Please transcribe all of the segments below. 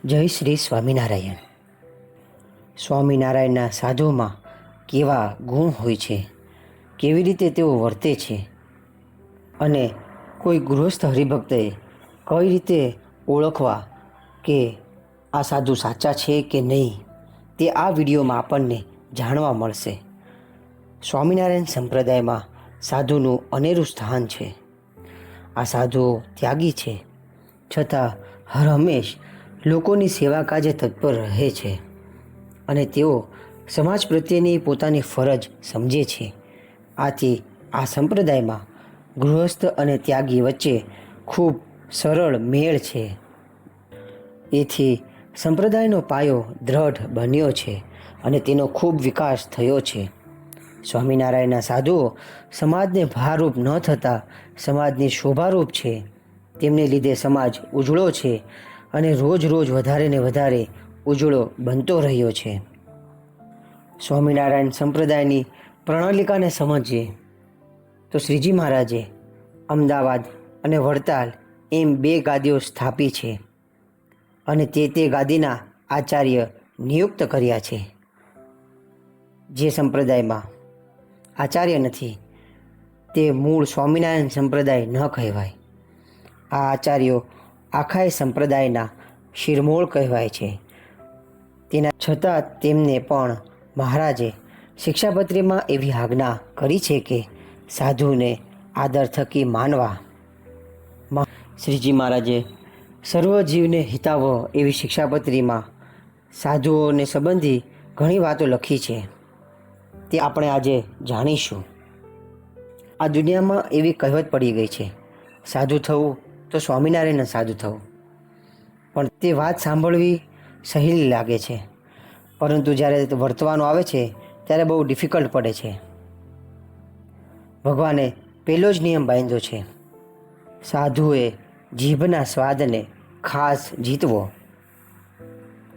જય શ્રી સ્વામિનારાયણ. સ્વામિનારાયણના સાધુમાં કેવા ગુણ હોય છે, કેવી રીતે તેઓ વર્તે છે અને કોઈ ગૃહસ્થ હરિભક્તે કઈ રીતે ઓળખવા કે આ સાધુ સાચા છે કે નહીં, તે આ વિડીયોમાં આપણને જાણવા મળશે. સ્વામિનારાયણ સંપ્રદાયમાં સાધુનું અનેરું સ્થાન છે. આ સાધુઓ ત્યાગી છે, છતાં હર હંમેશ લોકોની સેવા કાજે તત્પર રહે છે અને તેઓ સમાજ પ્રત્યેની પોતાની ફરજ સમજે છે. આથી આ સંપ્રદાયમાં ગૃહસ્થ અને ત્યાગી વચ્ચે ખૂબ સરળ મેળ છે. એથી સંપ્રદાયનો પાયો દ્રઢ બન્યો છે અને તેનો ખૂબ વિકાસ થયો છે. સ્વામિનારાયણના સાધુઓ સમાજને ભારરૂપ ન થતાં સમાજની શોભારૂપ છે. તેમને લીધે સમાજ ઉજળો છે અને રોજ રોજ વધારે ને વધારે ઉજળો બનતો રહ્યો છે. સ્વામિનારાયણ સંપ્રદાયની પ્રણાલિકાને સમજીએ તો શ્રીજી મહારાજે અમદાવાદ અને વડતાલ એમ 2 ગાદીઓ સ્થાપી છે અને તે ગાદીના આચાર્ય નિયુક્ત કર્યા છે. જે સંપ્રદાયમાં આચાર્ય નથી તે મૂળ સ્વામિનારાયણ સંપ્રદાય ન કહેવાય. આ આચાર્યો આખા સંપ્રદાયના શિરમોળ કહેવાય છે. તેના છતાં તેમને પણ મહારાજે શિક્ષાપત્રીમાં એવી આજ્ઞા કરી છે કે સાધુને આદર થકી માનવા. શ્રીજી મહારાજે સર્વ જીવને હિતાવહ એવી શિક્ષાપત્રીમાં સાધુઓને સંબંધી ઘણી વાતો લખી છે. તે આપણે આજે જાણીશું. આ દુનિયામાં એવી કહેવત પડી ગઈ છે, સાધુ થવું તો સ્વામિનારાયણના સાધુ થવું. પણ તે વાત સાંભળવી સહેલી લાગે છે, પરંતુ જ્યારે વર્તવાનું આવે છે ત્યારે બહુ ડિફિકલ્ટ પડે છે. ભગવાને પહેલો જ નિયમ બાંધ્યો છે, સાધુએ જીભના સ્વાદને ખાસ જીતવો.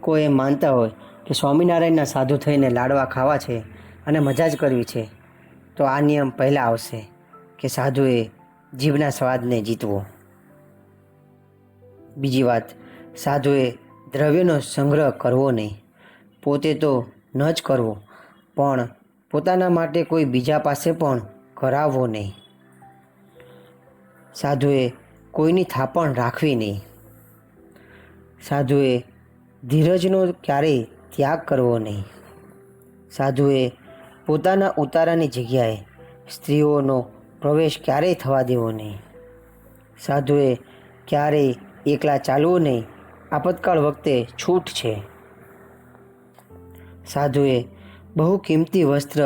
કોઈ એમ માનતા હોય કે સ્વામિનારાયણના સાધુ થઈને લાડવા ખાવા છે અને મજા જ કરવી છે, તો આ નિયમ પહેલાં આવશે કે સાધુએ જીભના સ્વાદને જીતવો. બીજી વાત, સાધુએ દ્રવ્યનો સંગ્રહ કરવો નહીં. પોતે તો ન જ કરવો, પણ પોતાના માટે કોઈ બીજા પાસે પણ કરાવવો નહીં. સાધુએ કોઈની થાપણ રાખવી નહીં. સાધુએ ધીરજનો ક્યારેય ત્યાગ કરવો નહીં. સાધુએ પોતાના ઉતારાની જગ્યાએ સ્ત્રીઓનો પ્રવેશ ક્યારેય થવા દેવો નહીં. સાધુએ ક્યારેય એકલા ચાલવું નહીં. આપતકાળ વખતે છૂટ છે. સાધુએ બહુ કિંમતી વસ્ત્ર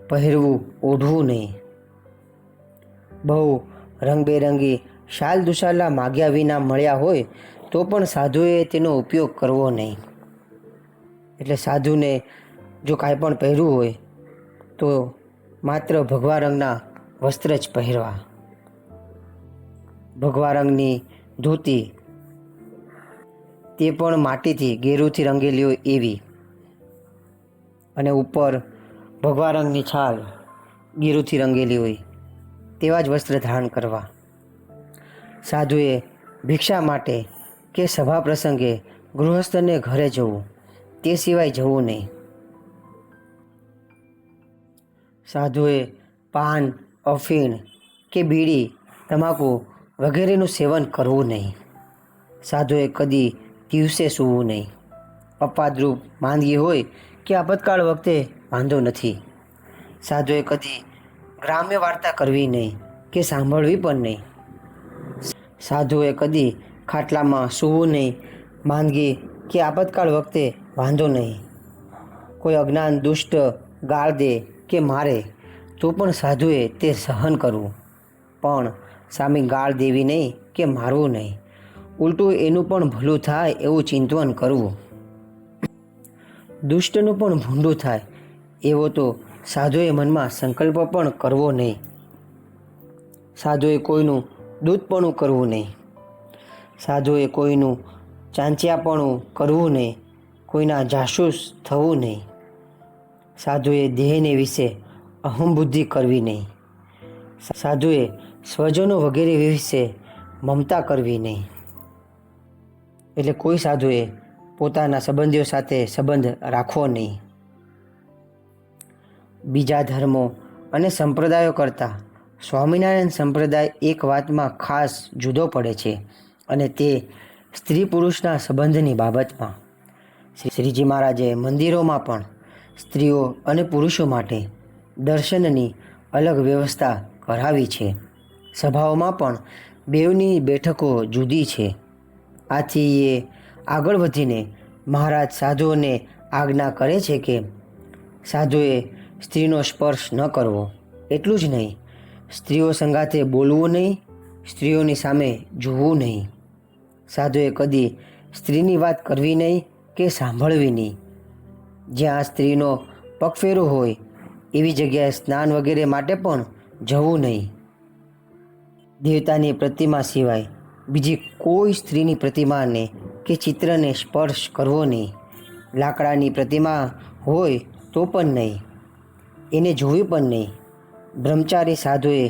પહેરવું ઓઢવું નહીં. બહુ રંગબેરંગી શાલ દુશાલા માગ્યા વિના મળ્યા હોય તો પણ સાધુએ તેનો ઉપયોગ કરવો નહીં. એટલે સાધુને જો કાંઈ પણ પહેરવું હોય તો માત્ર ભગવા રંગના વસ્ત્ર જ પહેરવા. ભગવા રંગની ધોતી, તે પણ માટીથી ગેરુથી રંગેલી હોય એવી, અને ઉપર ભગવા રંગની છાલ ગેરુથી રંગેલી હોય તેવા જ વસ્ત્ર ધારણ કરવા. સાધુએ ભિક્ષા માટે કે સભા પ્રસંગે ગૃહસ્થને ઘરે જવું, તે સિવાય જવું નહીં. સાધુએ પાન, અફીણ કે બીડી, તમાકુ વગેરેનું સેવન કરવું નહીં. સાધુએ કદી દિવસે સૂવું નહીં. અપાદ્રુપ માંદગી હોય કે આપતકાળ વખતે વાંધો નથી. સાધુએ કદી ગ્રામ્ય વાર્તા કરવી નહીં કે સાંભળવી પણ નહીં. સાધુએ કદી ખાટલામાં સૂવું નહીં. માંદગી કે આપતકાળ વખતે વાંધો નહીં. કોઈ અજ્ઞાન દુષ્ટ ગાળ દે કે મારે તો પણ સાધુએ તે સહન કરવું, પણ સામે ગાળ દેવી નહીં કે મારવું નહીં. ઉલટું એનું પણ ભલું થાય એવું ચિંતવન કરવું. દુષ્ટનું પણ ભૂંડું થાય એવો તો સાધુએ મનમાં સંકલ્પ પણ કરવો નહીં. સાધુએ કોઈનું દૂધપણું કરવું નહીં. સાધુએ કોઈનું ચાંચિયાપણું કરવું નહીં. કોઈના જાસૂસ થવું નહીં. સાધુએ દેહને વિશે અહંબુદ્ધિ કરવી નહીં. સાધુએ સ્વજનો વગેરે વિશે મમતા કરવી નહીં. એટલે કોઈ સાધુએ પોતાના સંબંધીઓ સાથે સંબંધ રાખવો નહીં. બીજા ધર્મો અને સંપ્રદાયો કરતાં સ્વામિનારાયણ સંપ્રદાય એક વાતમાં ખાસ જુદો પડે છે, અને તે સ્ત્રી પુરુષના સંબંધની બાબતમાં. શ્રીજી મહારાજે મંદિરોમાં પણ સ્ત્રીઓ અને પુરુષો માટે દર્શનની અલગ વ્યવસ્થા કરાવી છે. સભાઓમાં પણ બેવની બેઠકો જુદી છે. આથી એ આગળ વધીને મહારાજ સાધુઓને આજ્ઞા કરે છે કે સાધુએ સ્ત્રીનો સ્પર્શ ન કરવો. એટલું જ નહીં, સ્ત્રીઓ સંગાથે બોલવું નહીં, સ્ત્રીઓની સામે જોવું નહીં. સાધુએ કદી સ્ત્રીની વાત કરવી નહીં કે સાંભળવી નહીં. જ્યાં સ્ત્રીનો પગફેરો હોય એવી જગ્યાએ સ્નાન વગેરે માટે પણ જવું નહીં. દેવતાની પ્રતિમા સિવાય બીજી કોઈ સ્ત્રીની પ્રતિમાને કે ચિત્રને સ્પર્શ કરવો નહીં. લાકડાની પ્રતિમા હોય તો પણ નહીં, એને જોવી પણ નહીં. બ્રહ્મચારી સાધુએ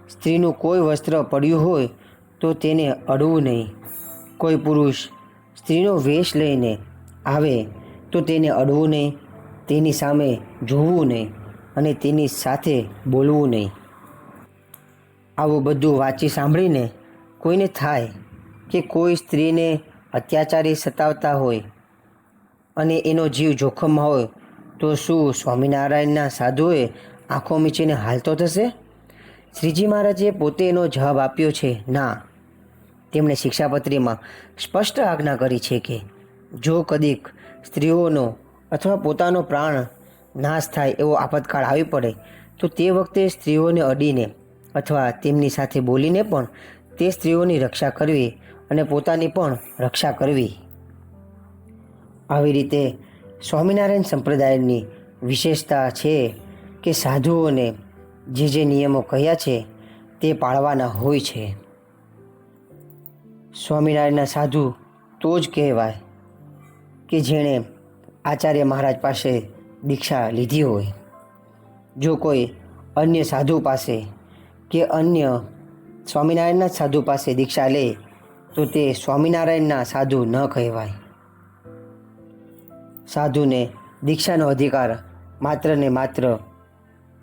સ્ત્રીનું કોઈ વસ્ત્ર પડ્યું હોય તો તેને અડવું નહીં. કોઈ પુરુષ સ્ત્રીનો વેશ લઈને આવે તો તેને અડવું નહીં, તેની સામે જોવું નહીં અને તેની સાથે બોલવું નહીં. આવું બધું વાંચી સાંભળીને કોઈને થાય કે કોઈ સ્ત્રીને અત્યાચારી સતાવતા હોય અને એનો જીવ જોખમમાં હોય તો શું સ્વામિનારાયણના સાધુએ આંખો મીચીને હાલતો થશે? શ્રીજી મહારાજે પોતે એનો જવાબ આપ્યો છે, ના. તેમણે શિક્ષાપત્રીમાં સ્પષ્ટ આજ્ઞા કરી છે કે જો કદીક સ્ત્રીઓનો અથવા પોતાનો પ્રાણ નાશ થાય એવો આપતકાળ આવી પડે તો તે વખતે સ્ત્રીઓને અડીને અથવા તેમની સાથે બોલીને પણ તે સ્ત્રીઓની રક્ષા કરવી અને પોતાની પણ રક્ષા કરવી. આવી રીતે સ્વામિનારાયણ સંપ્રદાયની વિશેષતા છે કે સાધુઓને જે નિયમો કહ્યા છે તે પાળવાના હોય છે. સ્વામિનારાયણના સાધુ તો જ કહેવાય કે જેણે આચાર્ય મહારાજ પાસે દીક્ષા લીધી હોય. જો કોઈ અન્ય સાધુ પાસે કે અન્ય સ્વામિનારાયણના સાધુ પાસે દીક્ષા લે તો તે સ્વામિનારાયણના સાધુ ન કહેવાય. સાધુને દીક્ષાનો અધિકાર માત્ર ને માત્ર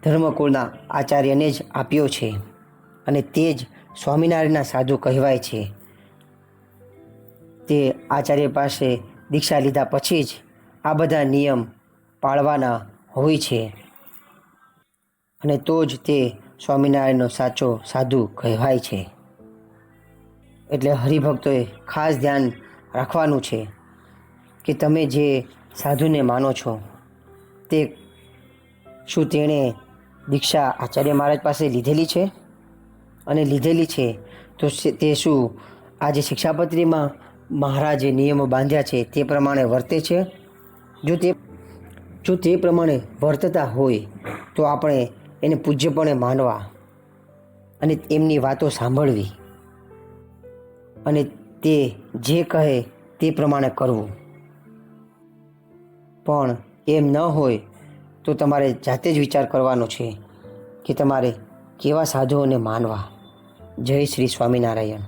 ધર્મકુળના આચાર્યને જ આપ્યો છે અને તે જ સ્વામિનારાયણના સાધુ કહેવાય છે. તે આચાર્ય પાસે દીક્ષા લીધા પછી જ આ બધા નિયમ પાળવાના હોય છે અને તો જ તે સ્વામિનારાયણનો સાચો સાધુ કહેવાય છે. એટલે હરિભક્તોએ ખાસ ધ્યાન રાખવાનું છે કે તમે જે સાધુને માનો છો તે શું તેણે દીક્ષા આચાર્ય મહારાજ પાસે લીધેલી છે, અને લીધેલી છે તો તે શું આજે શિક્ષાપત્રીમાં મહારાજે નિયમો બાંધ્યા છે તે પ્રમાણે વર્તે છે? જો તે પ્રમાણે વર્તતા હોય તો આપણે એને પૂજ્યપણે માનવા અને એમની વાતો સાંભળવી અને તે જે કહે તે પ્રમાણે કરવું. પણ એમ ન હોય તો તમારે જાતે જ વિચાર કરવાનો છે કે તમારે કેવા સાધુઓને માનવા. જય શ્રી સ્વામિનારાયણ.